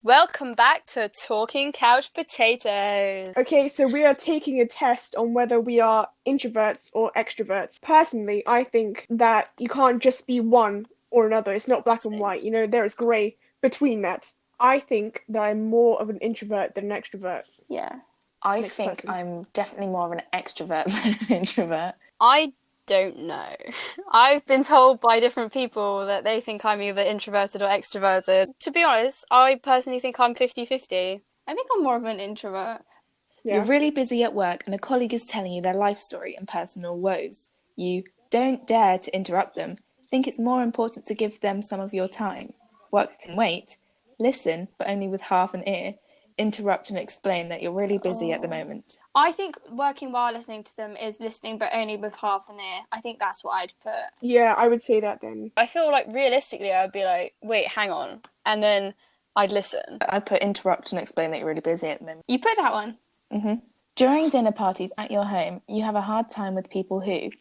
Welcome back to Talking Couch Potatoes. Okay, so we are taking a test on whether we are introverts or extroverts. Personally, I think that you can't just be one or another. It's not black and white. There is grey between that. I think that I'm more of an introvert than an extrovert. Yeah. I Next think person. I'm definitely more of an extrovert than an introvert. I don't know. I've been told by different people that they think I'm either introverted or extroverted. To be honest, I personally think I'm 50-50. I think I'm more of an introvert. Yeah. You're really busy at work and a colleague is telling you their life story and personal woes. You don't dare to interrupt them. Think it's more important to give them some of your time. Work can wait. Listen, but only with half an ear. Interrupt and explain that you're really busy at the moment. I think working while listening to them is listening, but only with half an ear. I think that's what I'd put. Yeah, I would say that then. I feel like realistically I'd be like, wait, hang on. And then I'd listen. I'd put interrupt and explain that you're really busy at the moment. You put that one? Mm-hmm. During dinner parties at your home, you have a hard time with people who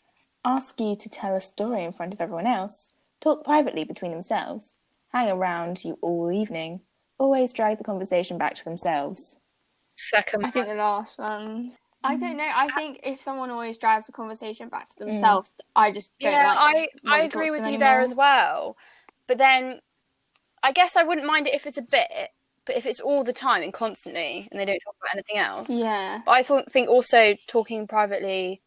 ask you to tell a story in front of everyone else, talk privately between themselves, hang around you all evening, always drag the conversation back to themselves. Second. I think the last one. I don't know. I think if someone always drags the conversation back to themselves, I just don't like them. I agree with you there as well. But then I guess I wouldn't mind it if it's a bit, but if it's all the time and constantly and they don't talk about anything else. Yeah. But I think also talking privately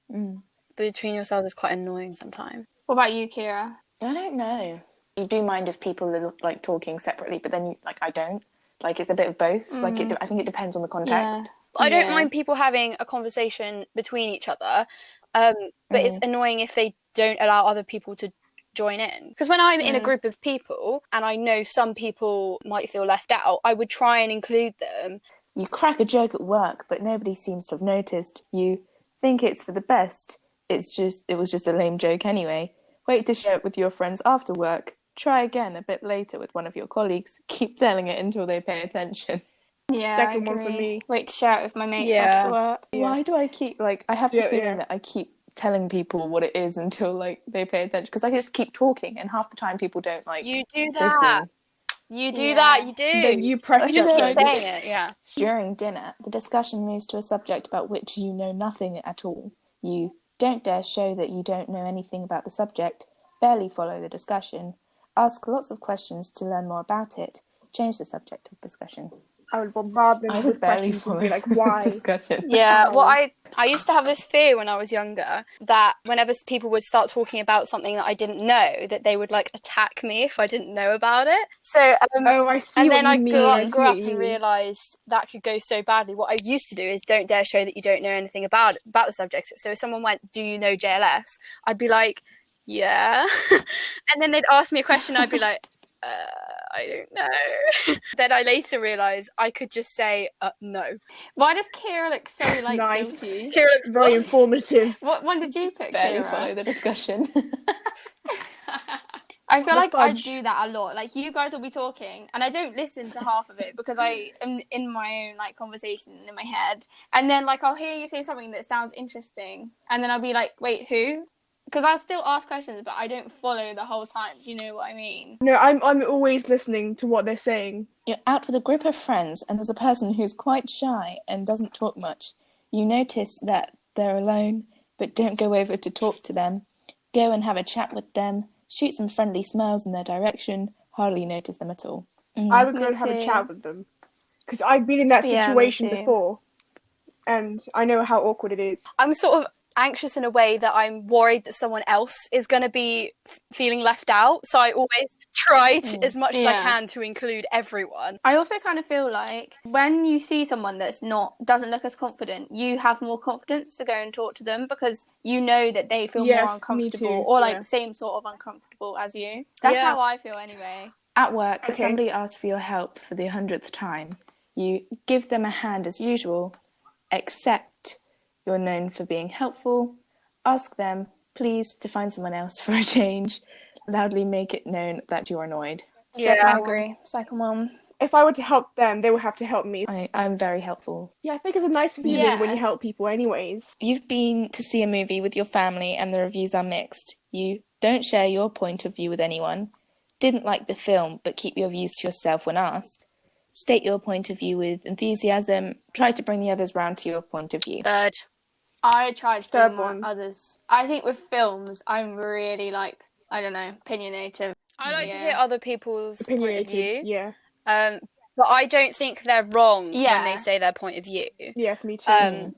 between yourselves is quite annoying sometimes. What about you, Kira? I don't know. You do mind if people are like talking separately, but then I don't. Like it's a bit of both. Like I think it depends on the context. Yeah. I don't mind people having a conversation between each other, but it's annoying if they don't allow other people to join in. Because when I'm in a group of people and I know some people might feel left out, I would try and include them. You crack a joke at work, but nobody seems to have noticed. You think it's for the best. It was just a lame joke anyway. Wait to share it with your friends after work. Try again a bit later with one of your colleagues. Keep telling it until they pay attention. Yeah, Second one for me. Wait to share it with my mates after work. Yeah. Why do I keep I have the feeling that I keep telling people what it is until they pay attention, because I just keep talking and half the time people don't You do that. listen. You do that. You do. Then you press You just the keep button. saying it. Yeah. During dinner, the discussion moves to a subject about which you know nothing at all. You don't dare show that you don't know anything about the subject, barely follow the discussion, ask lots of questions to learn more about it, change the subject of discussion. I would bombard them with questions and be like, why? Discussion. Yeah, well, I used to have this fear when I was younger that whenever people would start talking about something that I didn't know, that they would attack me if I didn't know about it. So, I see. and what then you I mean. grew up and realised that could go so badly. What I used to do is don't dare show that you don't know anything about the subject. So if someone went, "Do you know JLS?" I'd be like, "Yeah," and then they'd ask me a question. I'd be like, I don't know. Then I later realised I could just say no. Why does Kira look so Nice. guilty? Kira looks Very informative. What one did you pick, Barely Kira? follow the discussion. I feel like I fudge. do that a lot. Like, you guys will be talking and I don't listen to half of it because I am in my own conversation in my head, and then I'll hear you say something that sounds interesting and then I'll be like, wait, who? Because I'll still ask questions, but I don't follow the whole time. Do you know what I mean? No, I'm always listening to what they're saying. You're out with a group of friends and there's a person who's quite shy and doesn't talk much. You notice that they're alone, but don't go over to talk to them. Go and have a chat with them, shoot some friendly smiles in their direction, hardly notice them at all. I would go and have a chat with them. Because I've been in that situation before. And I know how awkward it is. I'm sort of anxious in a way that I'm worried that someone else is going to be feeling left out. So I always try to, as much as I can, to include everyone. I also kind of feel like when you see someone doesn't look as confident, you have more confidence to go and talk to them because you know that they feel more uncomfortable or same sort of uncomfortable as you. That's how I feel anyway. At work, if somebody asks for your help for the 100th time, you give them a hand as usual, except you're known for being helpful. Ask them, please, to find someone else for a change. Loudly make it known that you're annoyed. Yeah, I agree. Second one. If I were to help them, they would have to help me. I'm very helpful. Yeah, I think it's a nice feeling when you help people anyways. You've been to see a movie with your family and the reviews are mixed. You don't share your point of view with anyone. Didn't like the film, but keep your views to yourself when asked. State your point of view with enthusiasm. Try to bring the others round to your point of view. Third. I tried to Third bring one. others. I think with films, I'm really like, I don't know, opinionated. I like to hear other people's point of Opinionated. view. Yeah. But I don't think they're wrong when Yeah. they say their point of view. Yes, me too.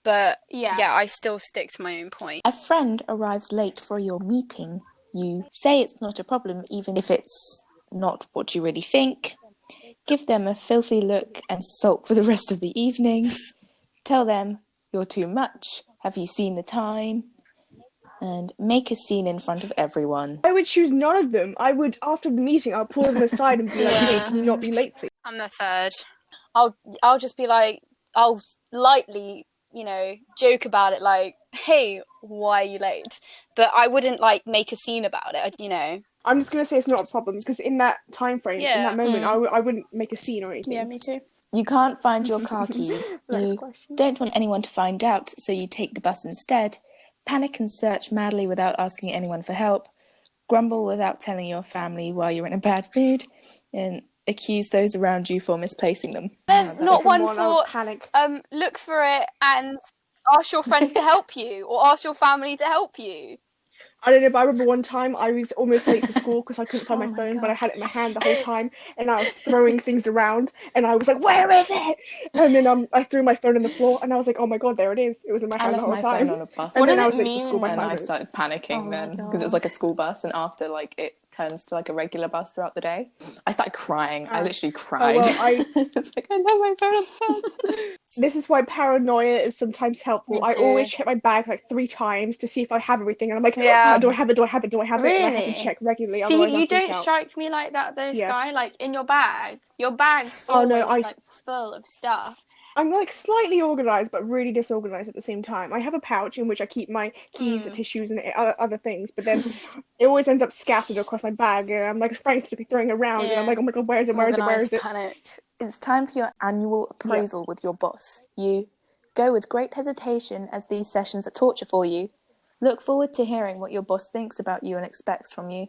But Yeah. I still stick to my own point. A friend arrives late for your meeting. You say it's not a problem, even if it's not what you really think. Give them a filthy look and sulk for the rest of the evening. Tell them you're too much. Have you seen the time? And make a scene in front of everyone. I would choose none of them. I would, after the meeting, I'll pull them aside and be like, hey, can you not be late, please? I'm the third. I'll just be like, I'll lightly, joke about it, like, hey, why are you late? But I wouldn't like make a scene about it, I'm just going to say it's not a problem, because in that time frame, in Yeah. that moment, I wouldn't make a scene or anything. Yeah, me too. You can't find your car keys. Next You question. don't want anyone to find out, so you take the bus instead. Panic and search madly without asking anyone for help. Grumble without telling your family why you're in a bad mood. And accuse those around you for misplacing them. There's not Different one I would for panic. look for it and ask your friends to help you or ask your family to help you. I don't know, but I remember one time I was almost late for school because I couldn't find my phone, but I had it in my hand the whole time, and I was throwing things around, and I was like, "Where is it?" And then I threw my phone on the floor, and I was like, "Oh my god, there it is! It was in my I hand the left whole my time." phone on a bus. And What then does I it was late for school by mean? And 5 I minutes. started panicking then because it was like a school bus, and after it turns to like a regular bus throughout the day, I started crying. I literally cried. It's like I love my phone on the bus. This is why paranoia is sometimes helpful. Me I too. always check my bag like 3 times to see if I have everything, and I'm like, Yeah. oh, do I have it? Do I have it? Do I have it? And I have to Really? check regularly. See, Otherwise you I'll freak don't out. strike me like that though, Yes. Sky. Like in your bag's Oh, always no, like full of stuff. I'm like slightly organized, but really disorganized at the same time. I have a pouch in which I keep my keys, tissues, and other things, but then it always ends up scattered across my bag, and I'm like frantically throwing around, and I'm like, oh my god, where is it? Where is it? Where is Organised it? panic. It's time for your annual appraisal with your boss. You go with great hesitation as these sessions are torture for you. Look forward to hearing what your boss thinks about you and expects from you.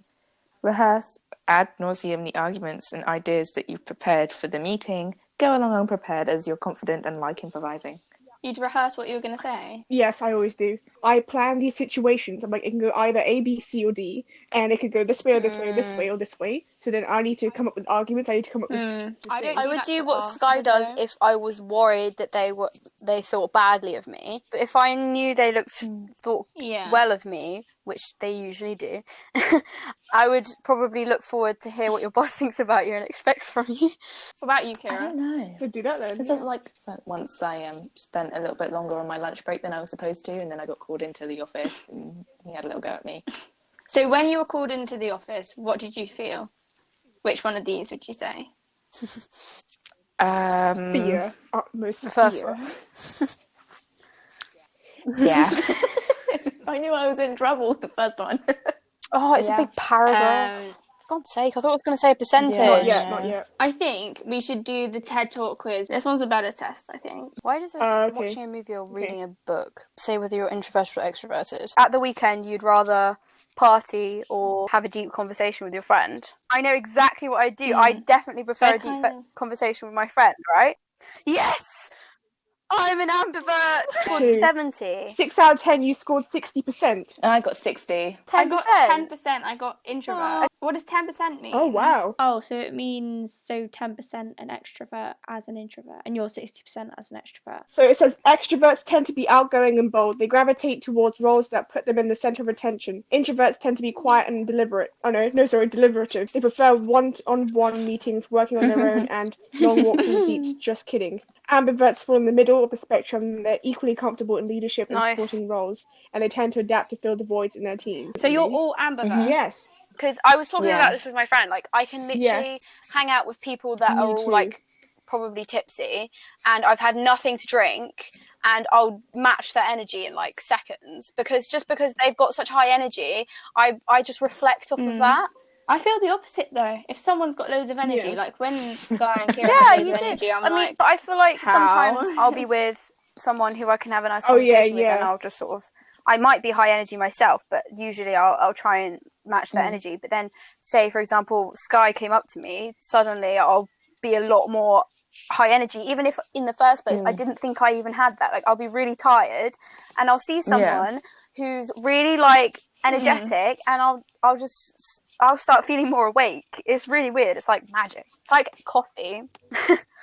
Rehearse ad nauseum the arguments and ideas that you've prepared for the meeting. Go along unprepared as you're confident and like improvising. You'd rehearse what you were going to say. Yes, I always do. I plan these situations. I'm like, it can go either A, B, C, or D, and it could go this way or this way or this way or this way. So then I need to come up with arguments. I need to come up with. I would do what Sky does if I was worried that they thought badly of me. But if I knew they thought well of me, which they usually do, I would probably look forward to hear what your boss thinks about you and expects from you. What about you, Kira? I don't know. Could do that then. This is once I spent a little bit longer on my lunch break than I was supposed to, and then I got called into the office and he had a little go at me. So when you were called into the office, what did you feel? Which one of these would you say? Fear. Utmost The first fear. one. Yeah. If I knew I was in trouble with the first one. Oh, it's a big paragraph. For God's sake, I thought I was going to say a percentage. Not yet. I think we should do the TED Talk quiz. This one's a better test, I think. Why does Okay. watching a movie or reading a book say whether you're introverted or extroverted? At the weekend, you'd rather party or have a deep conversation with your friend. I know exactly what I do. I definitely prefer a deep conversation with my friend, right? Yes! I'm an ambivert! Scored 70. 6 out of 10, you scored 60%. I got 60. 10%. I got 10%. I got introvert. What does 10% mean? Oh, wow. Oh, so it means 10% an extrovert as an introvert, and you're 60% as an extrovert. So it says extroverts tend to be outgoing and bold. They gravitate towards roles that put them in the center of attention. Introverts tend to be quiet and deliberate. Deliberative. They prefer one-on-one meetings, working on their own, and long walks on the beach. Just kidding. Ambiverts fall in the middle of the spectrum. They're equally comfortable in leadership and supporting roles, and they tend to adapt to fill the voids in their teams. So you're all ambivert? Yes. Because I was talking about this with my friend. Like, I can literally hang out with people that are all, like, probably tipsy, and I've had nothing to drink, and I'll match their energy in, like, seconds. Because they've got such high energy, I just reflect off of that. I feel the opposite though. If someone's got loads of energy, like when Sky and Kira Yeah, have loads you of do. energy, I'm I like, mean, but I feel like how? sometimes I'll be with someone who I can have a nice conversation with, and I'll just sort of, I might be high energy myself, but usually I'll try and match their energy. But then, say for example, Sky came up to me, suddenly I'll be a lot more high energy, even if in the first place I didn't think I even had that. Like, I'll be really tired and I'll see someone who's really like energetic and I'll start feeling more awake. It's really weird. It's like magic. It's like coffee.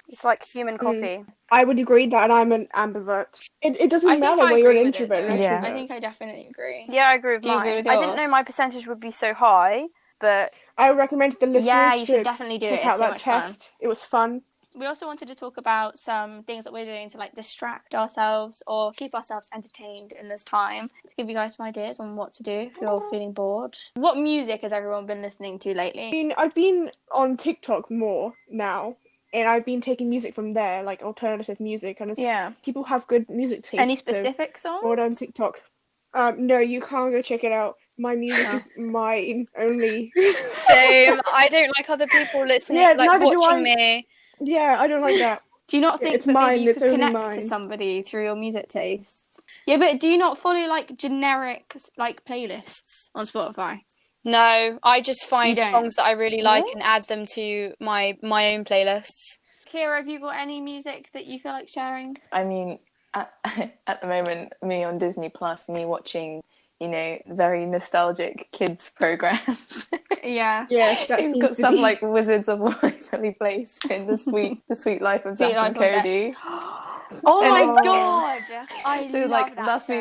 It's like human coffee. I would agree that I'm an ambivert. It doesn't I think matter I whether you're agree an with it, introvert and though. extrovert. I think I definitely agree. Yeah, I agree with Do you mine. agree with I didn't know yours? my percentage would be so high, but I would recommend to the listeners Yeah, you should to definitely do it. check It's out so that much fun. test. It was fun. We also wanted to talk about some things that we're doing to like distract ourselves or keep ourselves entertained in this time. To give you guys some ideas on what to do if you're feeling bored. What music has everyone been listening to lately? I've been on TikTok more now, and I've been taking music from there, like alternative music, and people have good music taste. Any specific songs? Forward on TikTok. No, you can't go check it out. My music is mine only. same. I don't like other people listening, Yeah, like neither do watching I. me. Yeah, I don't like that. Do you not think It's that mine, maybe you it's could only connect mine. to somebody through your music tastes? Yeah, but do you not follow like generic like playlists on Spotify? No, I just find You don't? songs that I really like and add them to my own playlists. Kira, have you got any music that you feel like sharing? I mean, at the moment, me on Disney Plus, me watching, very nostalgic kids programs. Yeah. Yes, that It's seems got to stuff be. like Wizards of Waverly Place and the sweet life of Sweet Zack and Life of Cody. Oh my Oh. god! I So love like that that's show.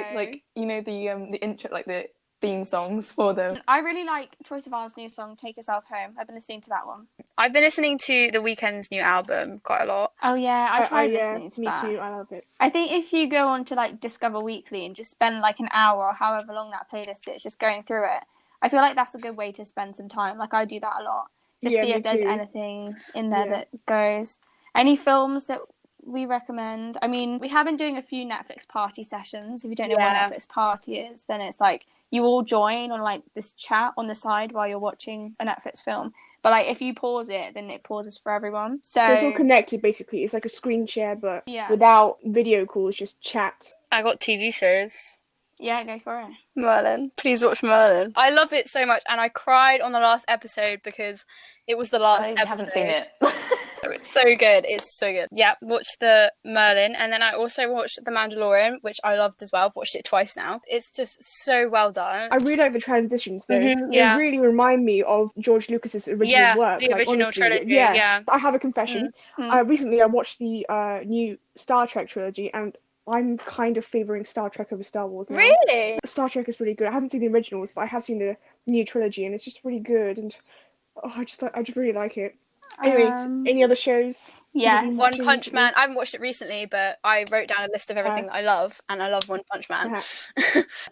the intro, like the theme songs for them. I really like Troye Sivan's new song, Take Yourself Home. I've been listening to that one. I've been listening to The Weeknd's new album quite a lot. Oh yeah, I tried listening to me that. too. I love it. I think if you go on to like Discover Weekly and just spend like an hour or however long that playlist is just going through it, I feel like that's a good way to spend some time. Like I do that a lot. Just see me if there's too. anything in there that goes. Any films that we recommend? I mean, we have been doing a few Netflix party sessions. If you don't know what Netflix party is, then it's like you all join on like this chat on the side while you're watching a Netflix film. But like if you pause it, then it pauses for everyone. So it's all connected basically. It's like a screen share, but Yeah. without video calls, just chat. I got TV shows. yeah, go for it. Merlin. Please watch Merlin. I love it so much, and I cried on the last episode because it was the last I episode. haven't seen it. It's so good. It's so good. Yeah, watched the Merlin, and then I also watched The Mandalorian, which I loved as well. I've watched it twice now. It's just so well done. I really like the transitions though. yeah. They really remind me of George Lucas's original work. the original honestly, trilogy. Yeah. Yeah. I have a confession. Recently I watched the new Star Trek trilogy, and I'm kind of favouring Star Trek over Star Wars now. Really? Star Trek is really good. I haven't seen the originals, but I have seen the new trilogy, and it's just really good. And I just really like it. Anyway, any other shows? Yes. One Punch Man. I haven't watched it recently, but I wrote down a list of everything that I love, and I love One Punch Man.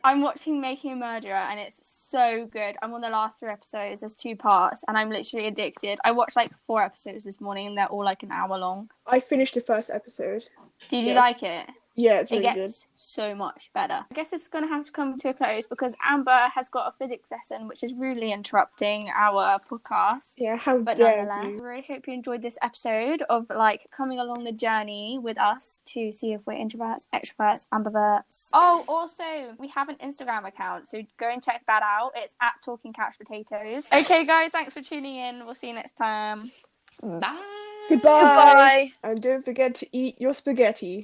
I'm watching Making a Murderer, and it's so good. I'm on the last 3 episodes. There's 2 parts, and I'm literally addicted. I watched like 4 episodes this morning, and they're all like an hour long. I finished the first episode. Did you like it? Yeah, it's It really gets good. so much better. I guess it's going to have to come to a close because Amber has got a physics lesson, which is rudely interrupting our podcast. Yeah, how But dare nonetheless, you? I really hope you enjoyed this episode of like coming along the journey with us to see if we're introverts, extroverts, ambiverts. Oh, also, we have an Instagram account, so go and check that out. It's at TalkingCouchPotatoes. Okay, guys, thanks for tuning in. We'll see you next time. Bye. Goodbye. Goodbye. And don't forget to eat your spaghetti.